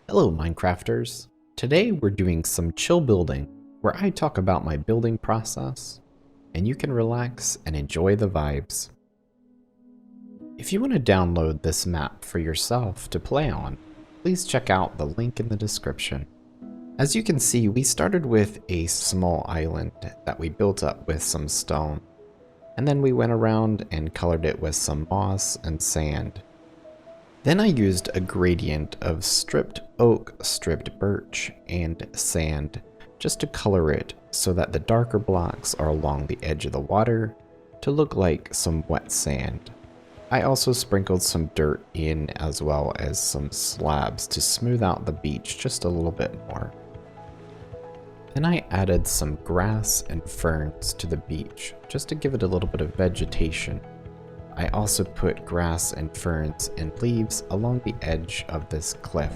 Hello Minecrafters! Today we're doing some chill building where I talk about my building process and you can relax and enjoy the vibes. If you want to download this map for yourself to play on, please check out the link in the description. As you can see, we started with a small island that we built up with some stone, and then we went around and colored it with some moss and sand. Then I used a gradient of stripped oak, stripped birch, and sand just to color it so that the darker blocks are along the edge of the water to look like some wet sand. I also sprinkled some dirt in as well as some slabs to smooth out the beach just a little bit more. Then I added some grass and ferns to the beach just to give it a little bit of vegetation. I also put grass and ferns and leaves along the edge of this cliff.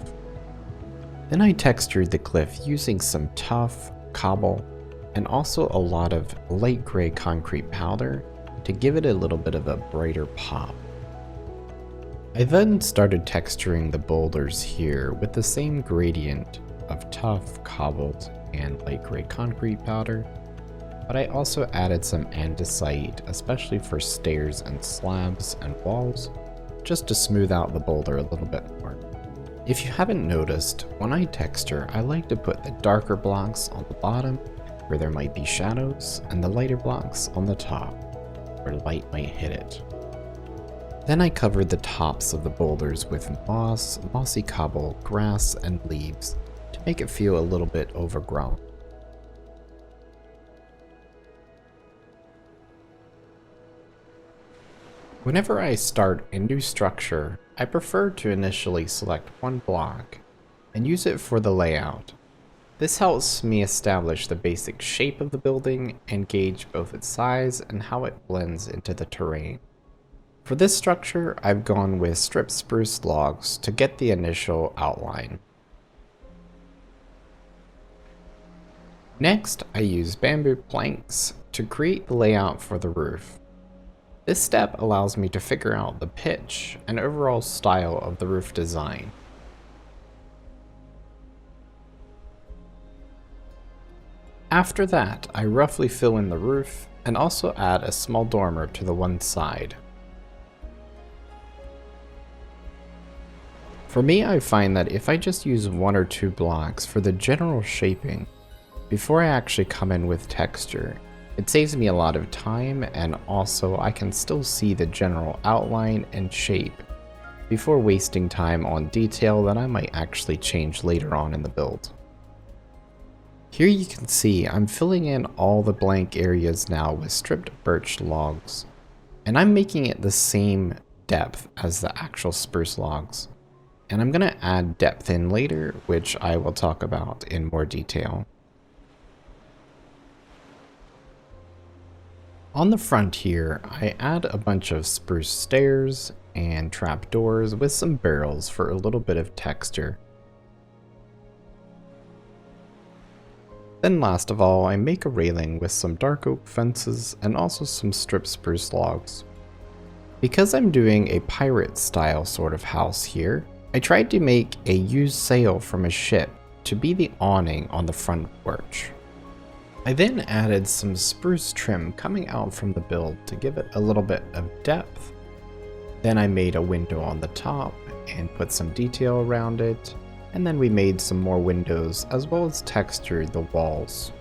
Then I textured the cliff using some tough cobble and also a lot of light gray concrete powder to give it a little bit of a brighter pop. I then started texturing the boulders here with the same gradient of tough cobbled and light gray concrete powder, but I also added some andesite, especially for stairs and slabs and walls, just to smooth out the boulder a little bit more. If you haven't noticed, when I texture, I like to put the darker blocks on the bottom where there might be shadows, and the lighter blocks on the top where light might hit it. Then I covered the tops of the boulders with moss, mossy cobble, grass, and leaves to make it feel a little bit overgrown. Whenever I start a new structure, I prefer to initially select one block and use it for the layout. This helps me establish the basic shape of the building and gauge both its size and how it blends into the terrain. For this structure, I've gone with stripped spruce logs to get the initial outline. Next, I use bamboo planks to create the layout for the roof. This step allows me to figure out the pitch and overall style of the roof design. After that, I roughly fill in the roof and also add a small dormer to the one side. For me, I find that if I just use one or two blocks for the general shaping, before I actually come in with texture, it saves me a lot of time, and also I can still see the general outline and shape before wasting time on detail that I might actually change later on in the build. Here you can see I'm filling in all the blank areas now with stripped birch logs, and I'm making it the same depth as the actual spruce logs. And I'm going to add depth in later, which I will talk about in more detail. On the front here, I add a bunch of spruce stairs and trapdoors with some barrels for a little bit of texture. Then last of all, I make a railing with some dark oak fences and also some stripped spruce logs. Because I'm doing a pirate style sort of house here, I tried to make a used sail from a ship to be the awning on the front porch. I then added some spruce trim coming out from the build to give it a little bit of depth. Then I made a window on the top and put some detail around it, and then we made some more windows as well as textured the walls.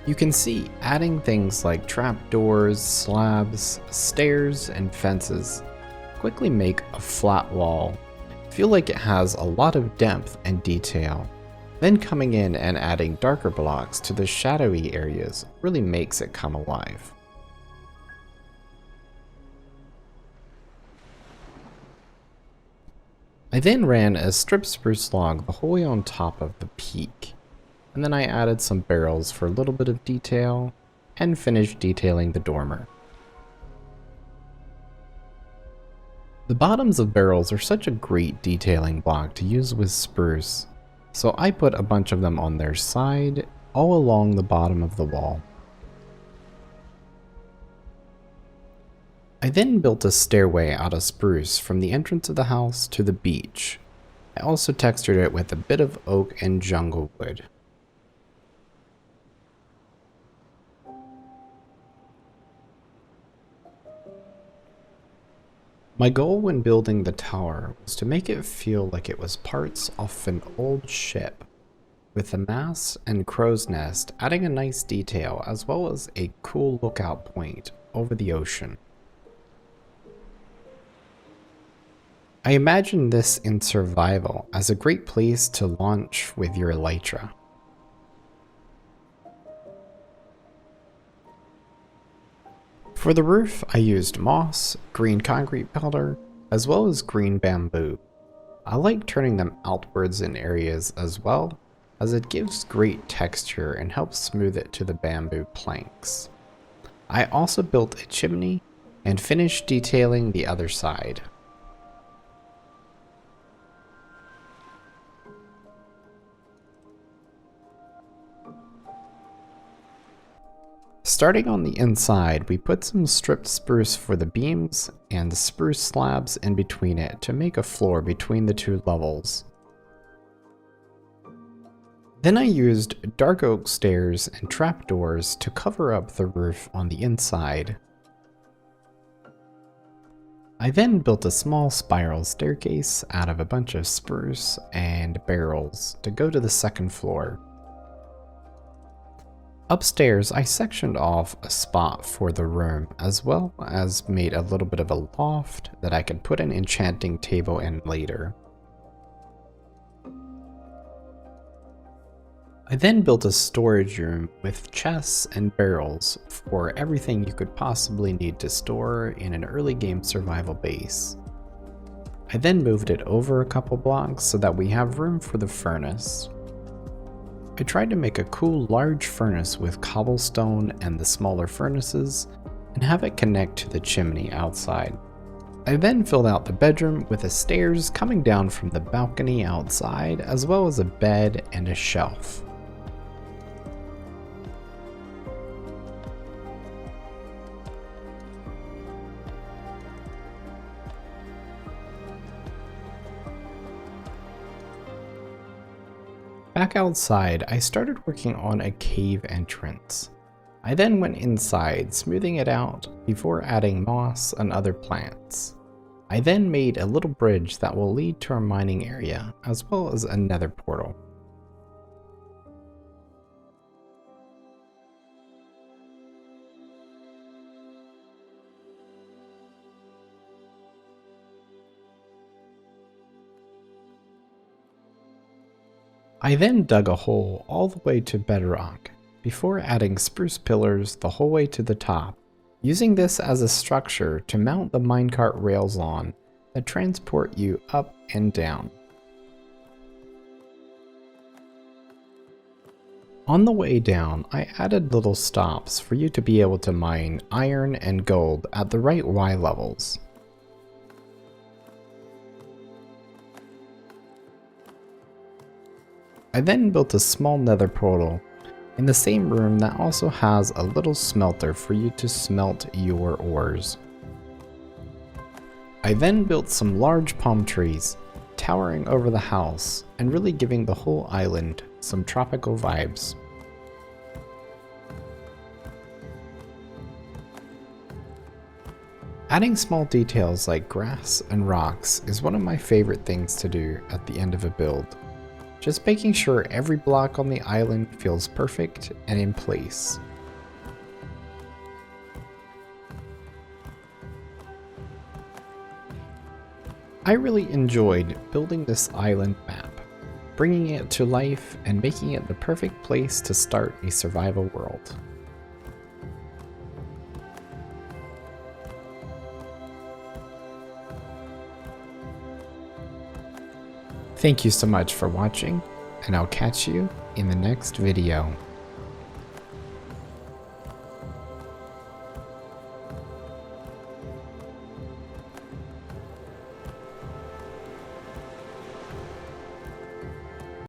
You can see adding things like trapdoors, slabs, stairs, and fences quickly make a flat wall feel like it has a lot of depth and detail. Then coming in and adding darker blocks to the shadowy areas really makes it come alive. I then ran a stripped spruce log the whole way on top of the peak, and then I added some barrels for a little bit of detail and finished detailing the dormer. The bottoms of barrels are such a great detailing block to use with spruce, so I put a bunch of them on their side all along the bottom of the wall. I then built a stairway out of spruce from the entrance of the house to the beach. I also textured it with a bit of oak and jungle wood. My goal when building the tower was to make it feel like it was parts of an old ship, with the mast and crow's nest adding a nice detail as well as a cool lookout point over the ocean. I imagine this in survival as a great place to launch with your elytra. For the roof, I used moss, green concrete powder, as well as green bamboo. I like turning them outwards in areas as well, as it gives great texture and helps smooth it to the bamboo planks. I also built a chimney and finished detailing the other side. Starting on the inside, we put some stripped spruce for the beams and the spruce slabs in between it to make a floor between the two levels. Then I used dark oak stairs and trapdoors to cover up the roof on the inside. I then built a small spiral staircase out of a bunch of spruce and barrels to go to the second floor. Upstairs, I sectioned off a spot for the room, as well as made a little bit of a loft that I could put an enchanting table in later. I then built a storage room with chests and barrels for everything you could possibly need to store in an early game survival base. I then moved it over a couple blocks so that we have room for the furnace. I tried to make a cool large furnace with cobblestone and the smaller furnaces and have it connect to the chimney outside. I then filled out the bedroom with the stairs coming down from the balcony outside, as well as a bed and a shelf. Back outside, I started working on a cave entrance. I then went inside, smoothing it out before adding moss and other plants. I then made a little bridge that will lead to our mining area, as well as a nether portal. I then dug a hole all the way to bedrock, before adding spruce pillars the whole way to the top, using this as a structure to mount the minecart rails on that transport you up and down. On the way down, I added little stops for you to be able to mine iron and gold at the right Y levels. I then built a small nether portal in the same room that also has a little smelter for you to smelt your ores. I then built some large palm trees, towering over the house and really giving the whole island some tropical vibes. Adding small details like grass and rocks is one of my favorite things to do at the end of a build. Just making sure every block on the island feels perfect and in place. I really enjoyed building this island map, bringing it to life and making it the perfect place to start a survival world. Thank you so much for watching, and I'll catch you in the next video.